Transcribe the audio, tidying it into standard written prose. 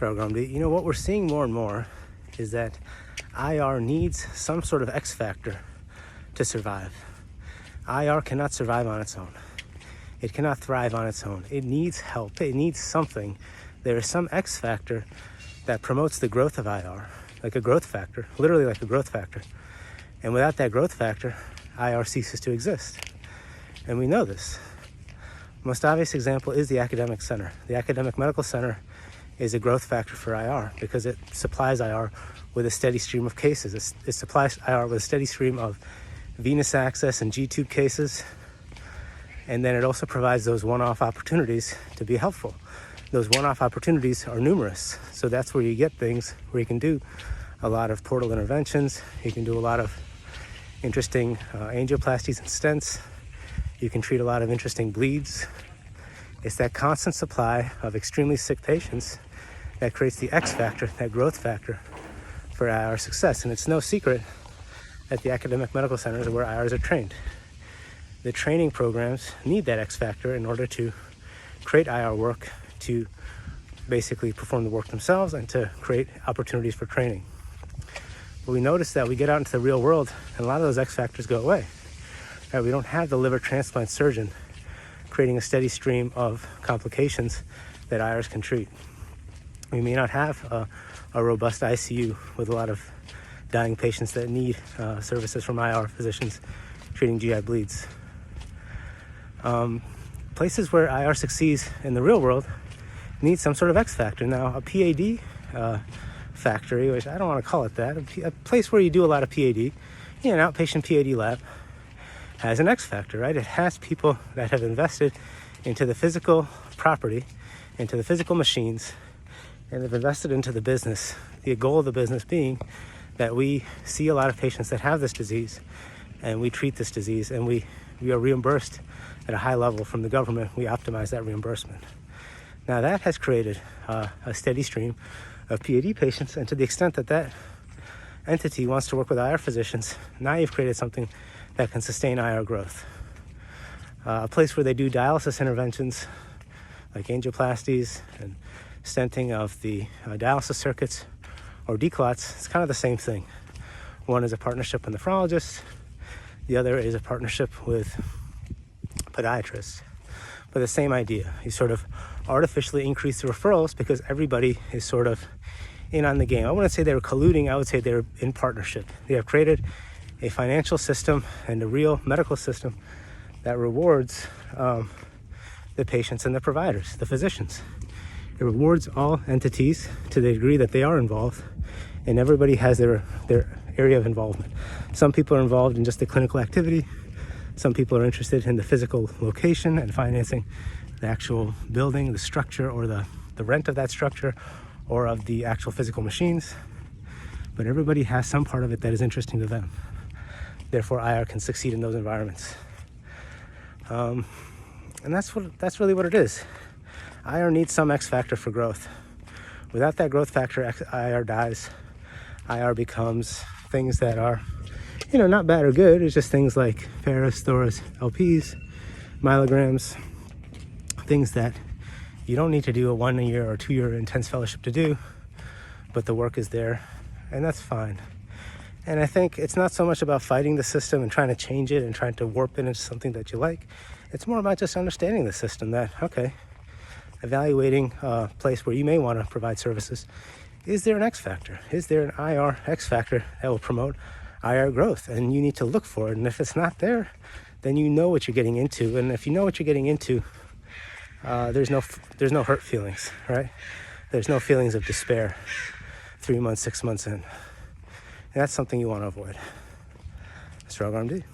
You know, what we're seeing more and more is that IR needs some sort of X factor to survive. IR cannot survive on its own. It cannot thrive on its own. It needs help. It needs something. There is some X factor that promotes the growth of IR, like a growth factor, literally like a growth factor. And without that growth factor, IR ceases to exist. And we know this. Most obvious example is the academic center. The academic medical center is a growth factor for IR because it supplies IR with a steady stream of cases. It supplies IR with a steady stream of venous access and G-tube cases. And then it also provides those one-off opportunities to be helpful. Those one-off opportunities are numerous. So that's where you get things where you can do a lot of portal interventions. You can do a lot of interesting angioplasties and stents. You can treat a lot of interesting bleeds. It's that constant supply of extremely sick patients that creates the X factor, that growth factor for IR success. And it's no secret that the academic medical centers are where IRs are trained. The training programs need that X factor in order to create IR work, to basically perform the work themselves and to create opportunities for training. But we notice that we get out into the real world and a lot of those X factors go away. Right? We don't have the liver transplant surgeon creating a steady stream of complications that IRs can treat. We may not have a robust ICU with a lot of dying patients that need services from IR physicians treating GI bleeds. Places where IR succeeds in the real world need some sort of X factor. Now, a PAD factory, which I don't want to call it that, a place where you do a lot of PAD, an outpatient PAD lab, has an X factor, right? It has people that have invested into the physical property, into the physical machines, and they've invested into the business. The goal of the business being that we see a lot of patients that have this disease and we treat this disease and we are reimbursed at a high level from the government. We optimize that reimbursement. Now that has created a steady stream of PAD patients, and to the extent that that entity wants to work with IR physicians, now you've created something that can sustain IR growth. A place where they do dialysis interventions like angioplasties and stenting of the dialysis circuits or declots, it's kind of the same thing. One is a partnership with nephrologists, the other is a partnership with podiatrists. But the same idea, you sort of artificially increase the referrals because everybody is sort of in on the game. I wouldn't say they were colluding, I would say they're in partnership. They have created a financial system and a real medical system that rewards the patients and the providers, the physicians. It rewards all entities to the degree that they are involved, and everybody has their area of involvement. Some people are involved in just the clinical activity. Some people are interested in the physical location and financing the actual building, the structure, or the rent of that structure, or of the actual physical machines. But everybody has some part of it that is interesting to them. Therefore, IR can succeed in those environments. And that's really what it is. IR needs some X factor for growth. Without that growth factor, IR dies. IR becomes things that are, not bad or good. It's just things like Ferris, Thoris, LPs, milligrams, things that you don't need to do a 1 year or 2 year intense fellowship to do, but the work is there, and that's fine. And I think it's not so much about fighting the system and trying to change it and trying to warp it into something that you like. It's more about just understanding the system that, okay, evaluating a place where you may want to provide services. Is there an X factor? Is there an IR X factor that will promote IR growth? And you need to look for it. And if it's not there, then you know what you're getting into. And if you know what you're getting into, there's no hurt feelings, right? There's no feelings of despair 3 months, 6 months in. And that's something you want to avoid. Mr. RMD.